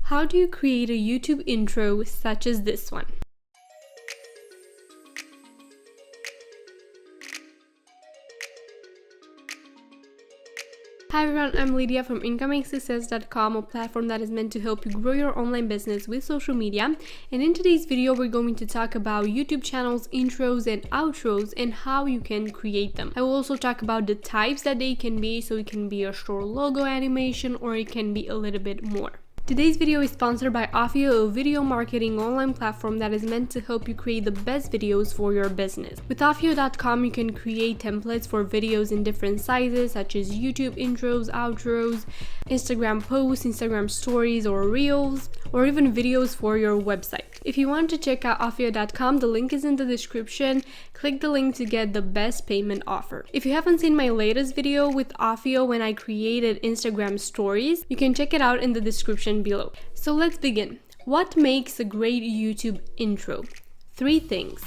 How do you create a YouTube intro such as this one? Hi everyone, I'm Lydia from IncomingSuccess.com, a platform that is meant to help you grow your online business with social media. And in today's video, we're going to talk about YouTube channels, intros and outros, and how you can create them. I will also talk about the types that they can be, so it can be a short logo animation or it can be a little bit more. Today's video is sponsored by OFFEO, a video marketing online platform that is meant to help you create the best videos for your business. With OFFEO.com, you can create templates for videos in different sizes such as YouTube intros, outros, Instagram posts, Instagram stories or reels, or even videos for your website. If you want to check out OFFEO.com, the link is in the description. Click the link to get the best payment offer. If you haven't seen my latest video with OFFEO when I created Instagram stories, you can check it out in the description below. So let's begin. What makes a great YouTube intro? 3 things: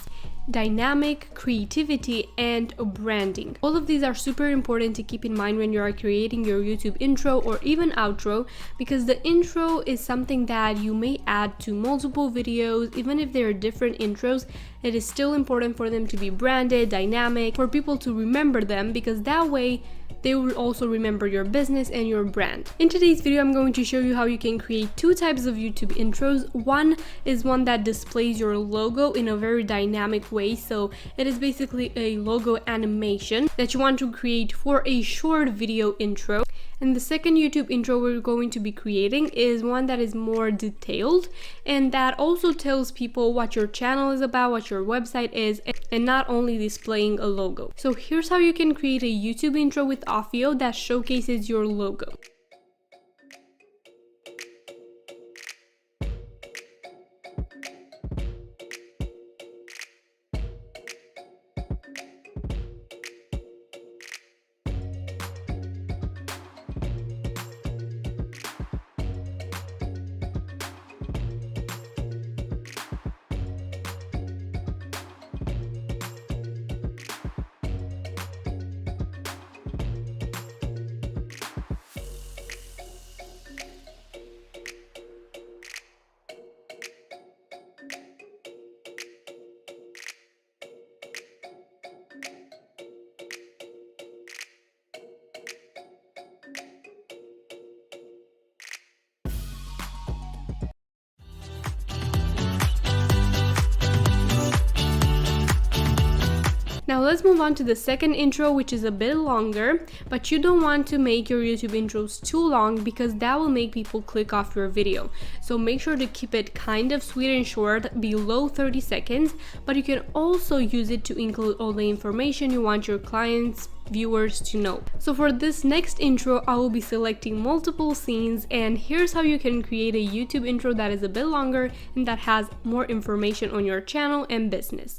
dynamic, creativity, and branding. All of these are super important to keep in mind when you are creating your YouTube intro or even outro, because the intro is something that you may add to multiple videos. Even if they're different intros, it is still important for them to be branded, dynamic, for people to remember them, because that way they will also remember your business and your brand. In today's video, I'm going to show you how you can create 2 types of YouTube intros. One is one that displays your logo in a very dynamic way. So it is basically a logo animation that you want to create for a short video intro. And the second YouTube intro we're going to be creating is one that is more detailed and that also tells people what your channel is about, what your website is, and not only displaying a logo. So here's how you can create a YouTube intro with OFFEO that showcases your logo. Now let's move on to the second intro, which is a bit longer, but you don't want to make your YouTube intros too long because that will make people click off your video. So make sure to keep it kind of sweet and short, below 30 seconds, but you can also use it to include all the information you want your clients, viewers to know. So for this next intro, I will be selecting multiple scenes, and here's how you can create a YouTube intro that is a bit longer and that has more information on your channel and business.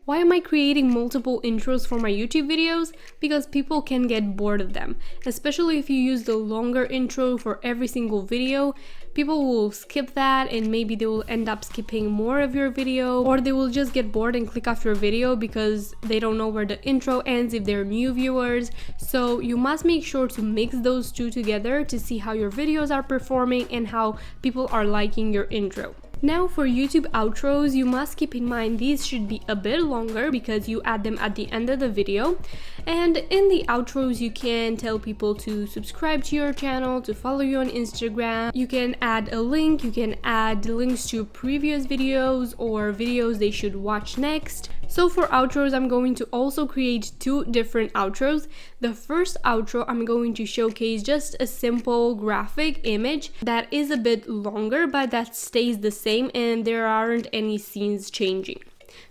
Why am I creating multiple intros for my YouTube videos? Because people can get bored of them, especially if you use the longer intro for every single video. People will skip that and maybe they will end up skipping more of your video, or they will just get bored and click off your video because they don't know where the intro ends if they're new viewers. So you must make sure to mix those two together to see how your videos are performing and how people are liking your intro. Now for YouTube outros, you must keep in mind these should be a bit longer because you add them at the end of the video. And in the outros, you can tell people to subscribe to your channel, to follow you on Instagram. You can add a link, you can add links to previous videos or videos they should watch next. So for outros, I'm going to also create 2 different outros. The first outro, I'm going to showcase just a simple graphic image that is a bit longer, but that stays the same and there aren't any scenes changing.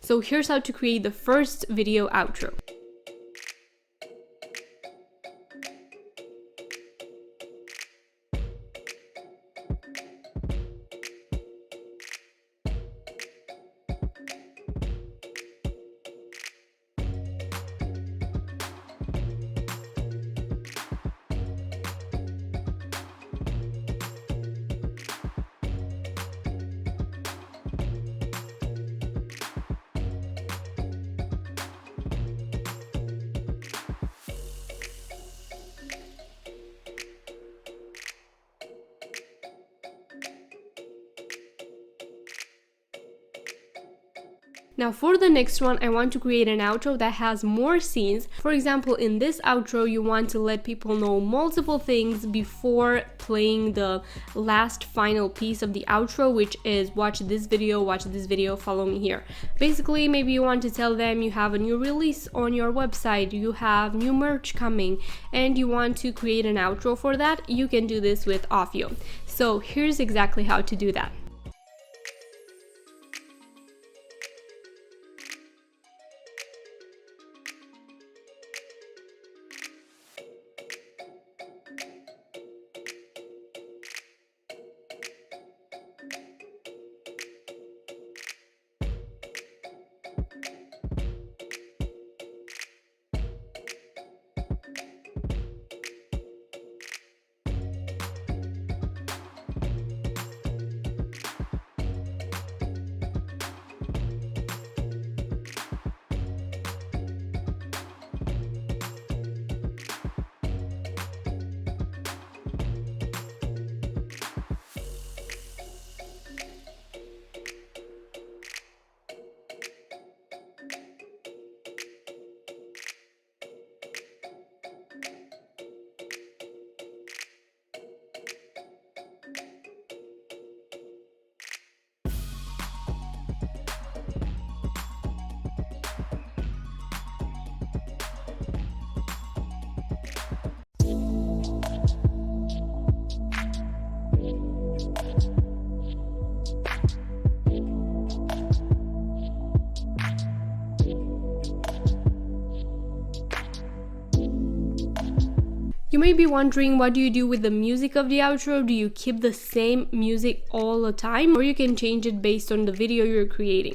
So here's how to create the first video outro. Now for the next one, I want to create an outro that has more scenes. For example, in this outro, you want to let people know multiple things before playing the last final piece of the outro, which is watch this video, follow me here. Basically, maybe you want to tell them you have a new release on your website, you have new merch coming, and you want to create an outro for that. You can do this with OFFEO. So here's exactly how to do that. You may be wondering, what do you do with the music of the outro? Do you keep the same music all the time, or you can change it based on the video you're creating?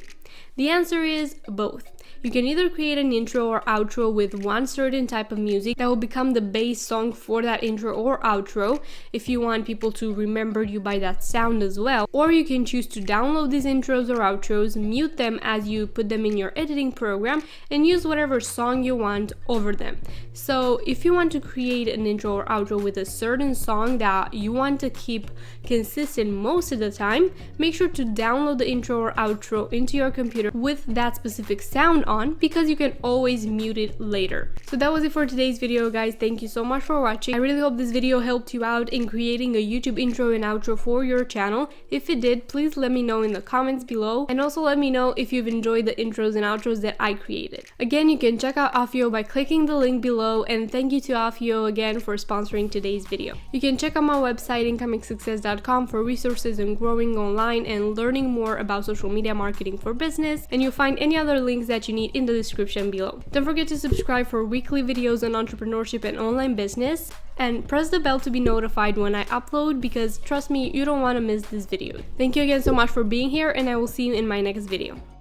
The answer is both. You can either create an intro or outro with one certain type of music that will become the base song for that intro or outro if you want people to remember you by that sound as well. Or you can choose to download these intros or outros, mute them as you put them in your editing program, and use whatever song you want over them. So if you want to create an intro or outro with a certain song that you want to keep consistent most of the time, make sure to download the intro or outro into your computer with that specific sound on, because you can always mute it later. So that was it for today's video, guys. Thank you so much for watching. I really hope this video helped you out in creating a YouTube intro and outro for your channel. If it did, please let me know in the comments below, and also let me know if you've enjoyed the intros and outros that I created. Again, you can check out OFFEO by clicking the link below, and thank you to OFFEO again for sponsoring today's video. You can check out my website incomingsuccess.com for resources on growing online and learning more about social media marketing for business, and you'll find any other links that you need in the description below. Don't forget to subscribe for weekly videos on entrepreneurship and online business, and press the bell to be notified when I upload, because trust me, you don't want to miss this video. Thank you again so much for being here, and I will see you in my next video.